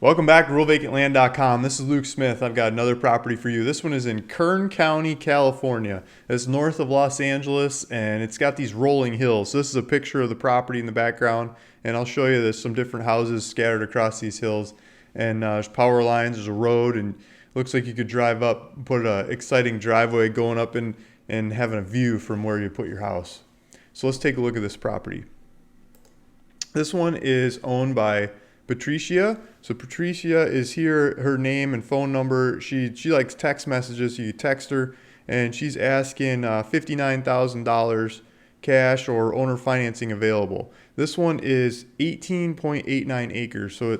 Welcome back to RuralVacantLand.com. This is Luke Smith. I've got another property for you. This one is in Kern County, California. It's north of Los Angeles, and it's got these rolling hills. So this is a picture of the property in the background, and I'll show you there's some different houses scattered across these hills. And there's power lines, there's a road, and it looks like you could drive up, put an exciting driveway going up and having a view from where you put your house. So let's take a look at this property. This one is owned by Patricia. So Patricia is here, her name and phone number. She likes text messages, so you text her, and she's asking $59,000 cash or owner financing available. This one is 18.89 acres, so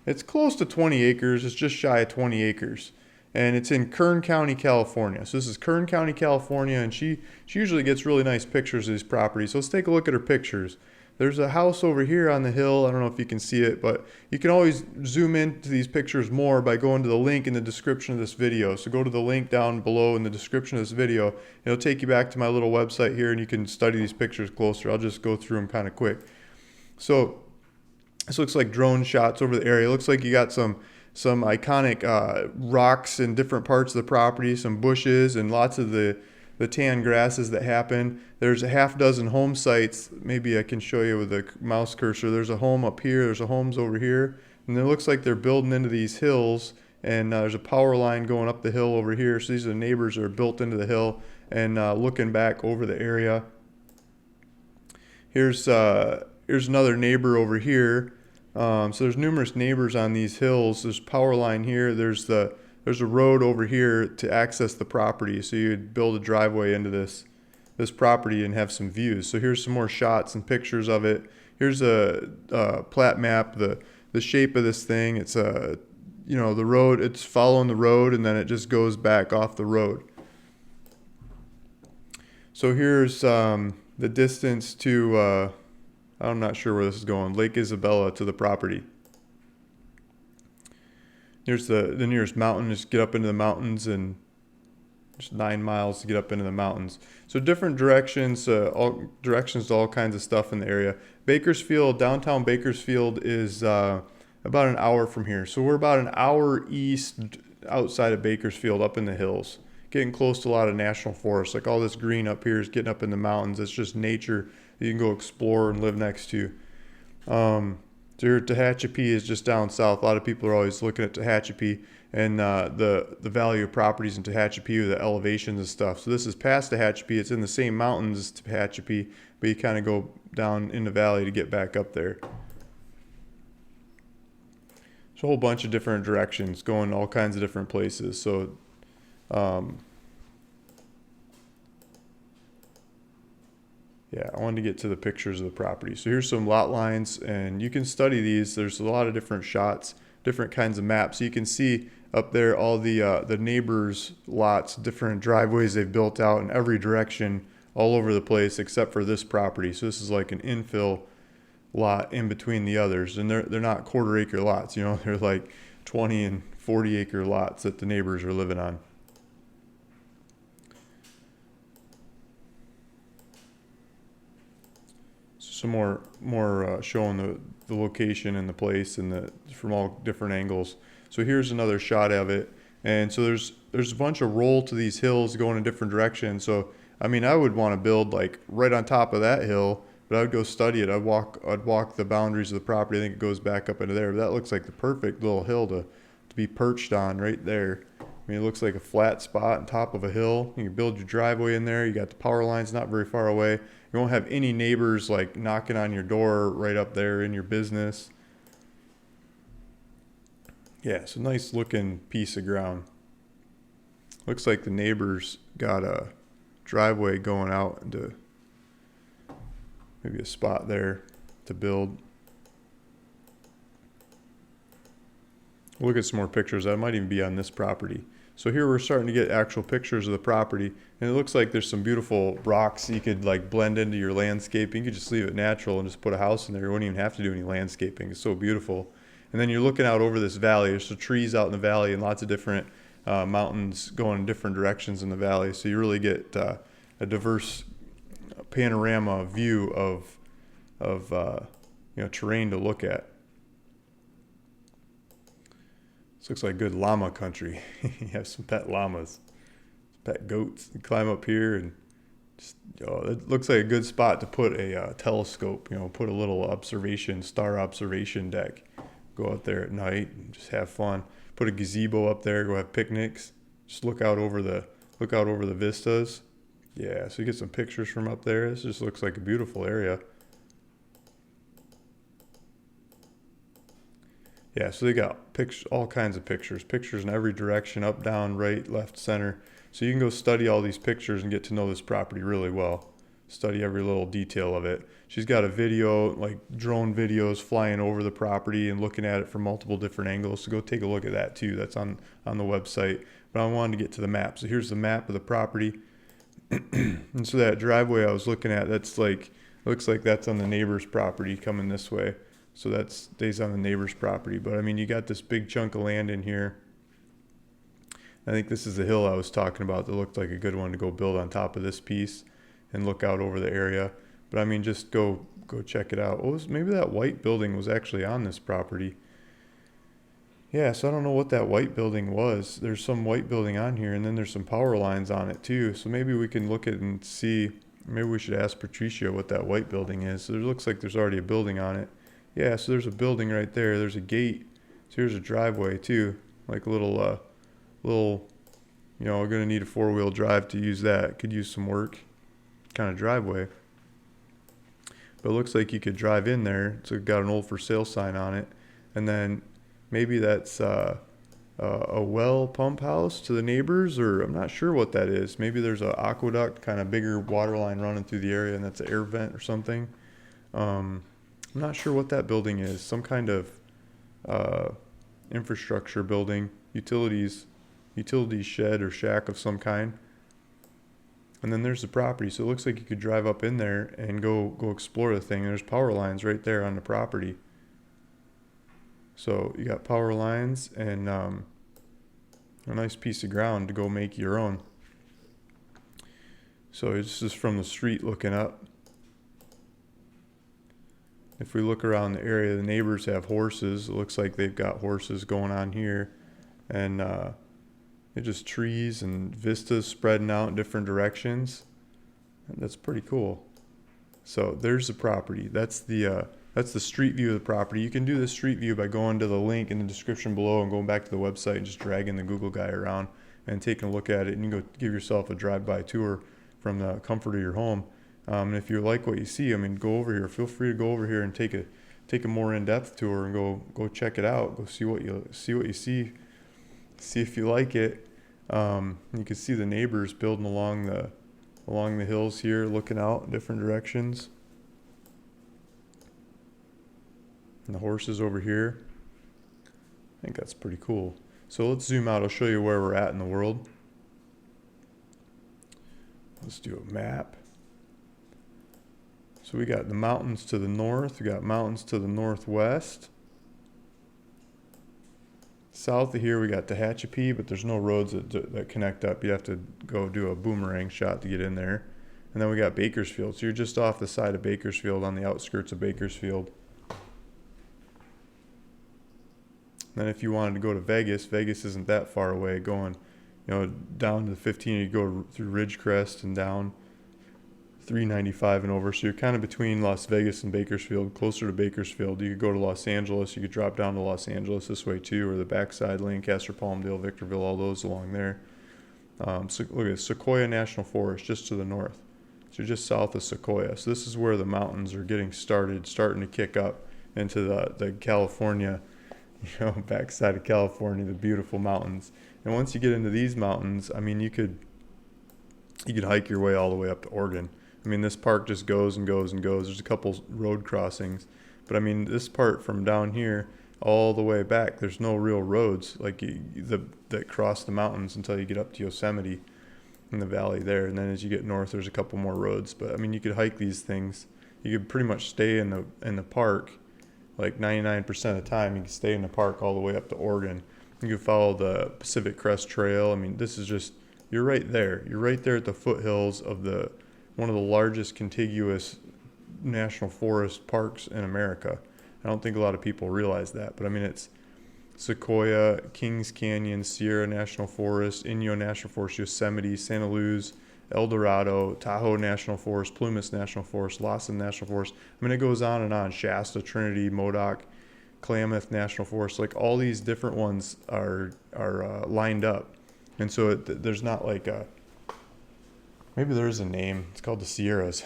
it's close to 20 acres. It's just shy of 20 acres. And it's in Kern County, California. So this is Kern County, California, and she usually gets really nice pictures of these properties. So let's take a look at her pictures. There's a house over here on the hill. I don't know if you can see it, but you can always zoom into these pictures more by going to the link in the description of this video. So go to the link down below in the description of this video. It'll take you back to my little website here, and you can study these pictures closer. I'll just go through them kind of quick. So this looks like drone shots over the area. It looks like you got some iconic rocks in different parts of the property, some bushes, and lots of the tan grasses that happen. There's a half dozen home sites. Maybe I can show you with a mouse cursor. There's a home up here. There's a homes over here. And it looks like they're building into these hills. And there's a power line going up the hill over here. So these are the neighbors that are built into the hill and looking back over the area. Here's another neighbor over here. So there's numerous neighbors on these hills. There's power line here. There's a road over here to access the property. So you'd build a driveway into this property and have some views. So here's some more shots and pictures of it. Here's a plat map, the shape of this thing. It's the road, it's following the road, and then it just goes back off the road. So here's the distance to, I'm not sure where this is going, Lake Isabella to the property. Here's the nearest mountain. Just get up into the mountains, and just 9 miles to get up into the mountains. So different directions, all directions to all kinds of stuff in the area. Bakersfield, downtown Bakersfield is about an hour from here. So we're about an hour east outside of Bakersfield, up in the hills, getting close to a lot of national forests. Like all this green up here is getting up in the mountains. It's just nature that you can go explore and live next to. Tehachapi is just down south. A lot of people are always looking at Tehachapi and the value of properties in Tehachapi, the elevations and stuff. So this is past Tehachapi. It's in the same mountains as Tehachapi, but you kind of go down in the valley to get back up there. There's a whole bunch of different directions going all kinds of different places. So yeah, I wanted to get to the pictures of the property. So here's some lot lines, and you can study these. There's a lot of different shots, different kinds of maps. So you can see up there all the neighbors' lots, different driveways they've built out in every direction all over the place except for this property. So this is like an infill lot in between the others, and they're not quarter-acre lots. They're like 20 and 40-acre lots that the neighbors are living on. Some more showing the location and the place and from all different angles. So here's another shot of it, and so there's a bunch of roll to these hills going in different directions. So I mean, I would want to build like right on top of that hill, but I would go study it. I'd walk the boundaries of the property. I think it goes back up into there. But that looks like the perfect little hill to be perched on right there. I mean, it looks like a flat spot on top of a hill. You can build your driveway in there. You got the power lines not very far away. You won't have any neighbors like knocking on your door right up there in your business. Yeah, it's a nice looking piece of ground. Looks like the neighbors got a driveway going out into maybe a spot there to build. Look at some more pictures. That might even be on this property. So here we're starting to get actual pictures of the property, and it looks like there's some beautiful rocks you could like blend into your landscaping. You could just leave it natural and just put a house in there. You wouldn't even have to do any landscaping. It's so beautiful. And then you're looking out over this valley. There's some trees out in the valley and lots of different mountains going in different directions in the valley. So you really get a diverse panorama view of terrain to look at. This looks like good llama country. You have some pet llamas, pet goats. You climb up here and just, it looks like a good spot to put a telescope. Put a little star observation deck. Go out there at night and just have fun. Put a gazebo up there. Go have picnics. Just look out over the vistas. Yeah, so you get some pictures from up there. This just looks like a beautiful area. Yeah, so they got all kinds of pictures in every direction, up, down, right, left, center. So you can go study all these pictures and get to know this property really well. Study every little detail of it. She's got a video, like drone videos flying over the property and looking at it from multiple different angles. So go take a look at that too. That's on the website. But I wanted to get to the map. So here's the map of the property. And so that driveway I was looking at, looks like that's on the neighbor's property coming this way. So that stays on the neighbor's property. But I mean, you got this big chunk of land in here. I think this is the hill I was talking about that looked like a good one to go build on top of this piece and look out over the area. But I mean, just go check it out. Maybe that white building was actually on this property. Yeah, so I don't know what that white building was. There's some white building on here, and then there's some power lines on it too. So maybe we can look at it and see. Maybe we should ask Patricia what that white building is. So it looks like there's already a building on it. Yeah, so there's a building right there. There's a gate. So here's a driveway too, like a little, we're gonna need a 4-wheel drive to use that. Could use some work, kind of driveway. But it looks like you could drive in there. It's got an old for sale sign on it, and then maybe that's a well pump house to the neighbors, or I'm not sure what that is. Maybe there's an aqueduct, kind of bigger water line running through the area, and that's an air vent or something. I'm not sure what that building is. Some kind of infrastructure building, utilities shed or shack of some kind. And then there's the property. So it looks like you could drive up in there and go explore the thing. There's power lines right there on the property. So you got power lines and a nice piece of ground to go make your own. So this is from the street looking up. If we look around the area, the neighbors have horses. It looks like they've got horses going on here. And it's just trees and vistas spreading out in different directions. And that's pretty cool. So there's the property. That's the street view of the property. You can do the street view by going to the link in the description below and going back to the website and just dragging the Google guy around and taking a look at it. And you can go give yourself a drive-by tour from the comfort of your home. And if you like what you see, I mean, go over here. Feel free to go over here and take a more in-depth tour and go check it out. Go see what you see. See if you like it. You can see the neighbors building along the hills here, looking out in different directions. And the horses over here. I think that's pretty cool. So let's zoom out. I'll show you where we're at in the world. Let's do a map. So we got the mountains to the north. We got mountains to the northwest. South of here we got Tehachapi, but there's no roads that connect up. You have to go do a boomerang shot to get in there. And then we got Bakersfield. So you're just off the side of Bakersfield, on the outskirts of Bakersfield. Then if you wanted to go to Vegas, Vegas isn't that far away. Going, down to the 15, you go through Ridgecrest and down 395 and over. So you're kind of between Las Vegas and Bakersfield, closer to Bakersfield. You could go to Los Angeles. You could drop down to Los Angeles this way too, or the backside, Lancaster, Palmdale, Victorville, all those along there. So look at Sequoia National Forest just to the north. So you're just south of Sequoia. So this is where the mountains are starting to kick up into the California, backside of California, the beautiful mountains. And once you get into these mountains, I mean, you could hike your way all the way up to Oregon. I mean, this park just goes and goes and goes. There's a couple road crossings, but I mean, this part from down here all the way back, there's no real roads that cross the mountains until you get up to Yosemite in the valley there. And then as you get north, there's a couple more roads. But I mean, you could hike these things. You could pretty much stay in the park, like 99% of the time. You can stay in the park all the way up to Oregon. You can follow the Pacific Crest Trail. I mean, this is just, you're right there. You're right there at the foothills of one of the largest contiguous national forest parks in America. I don't think a lot of people realize that, but I mean, it's Sequoia, Kings Canyon, Sierra National Forest, Inyo National Forest, Yosemite, Santa Luz, El Dorado, Tahoe National Forest, Plumas National Forest, Lawson National Forest. I mean, it goes on and on. Shasta, Trinity, Modoc, Klamath National Forest. Like all these different ones are lined up, and so there's not like a, maybe there's a name. It's called the Sierras.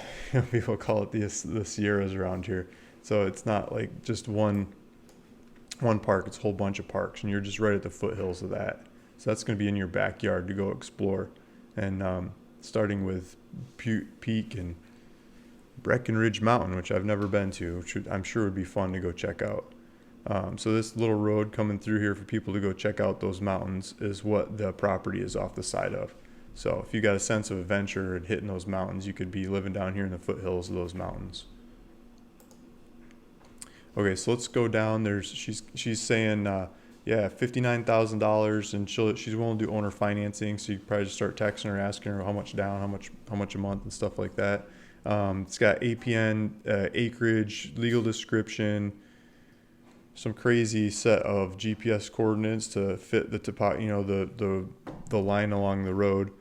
People call it the Sierras around here. So it's not like just one park. It's a whole bunch of parks, and you're just right at the foothills of that. So that's going to be in your backyard to go explore, and starting with Peak and Breckenridge Mountain, which I've never been to, which I'm sure would be fun to go check out. So this little road coming through here for people to go check out those mountains is what the property is off the side of. So if you got a sense of adventure and hitting those mountains, you could be living down here in the foothills of those mountains. Okay, so let's go down. She's saying yeah, $59,000, and she's willing to do owner financing. So you could probably just start texting her, asking her how much down, how much a month, and stuff like that. It's got APN, acreage, legal description, some crazy set of GPS coordinates to fit the the line along the road.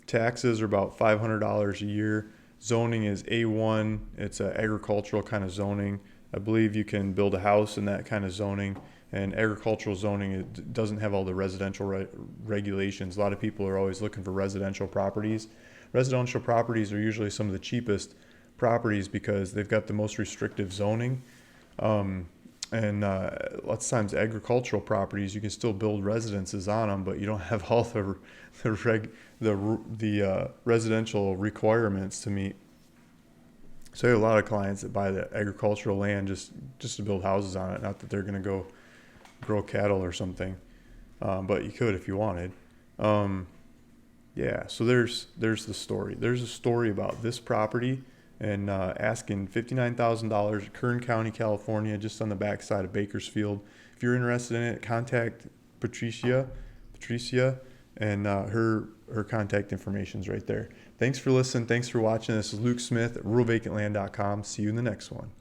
Taxes are about $500 a year. Zoning is A1. It's an agricultural kind of zoning. I believe you can build a house in that kind of zoning. And agricultural zoning, it doesn't have all the residential regulations. A lot of people are always looking for residential properties. Residential properties are usually some of the cheapest properties because they've got the most restrictive zoning. And lots of times agricultural properties, you can still build residences on them, but you don't have all the residential requirements to meet. So I have a lot of clients that buy the agricultural land just to build houses on it. Not that they're going to go grow cattle or something, but you could if you wanted. Yeah, so there's the story. There's a story about this property and asking $59,000, Kern County, California, just on the backside of Bakersfield. If you're interested in it, contact Patricia, and her contact information's right there. Thanks for listening. Thanks for watching. This is Luke Smith at ruralvacantland.com. See you in the next one.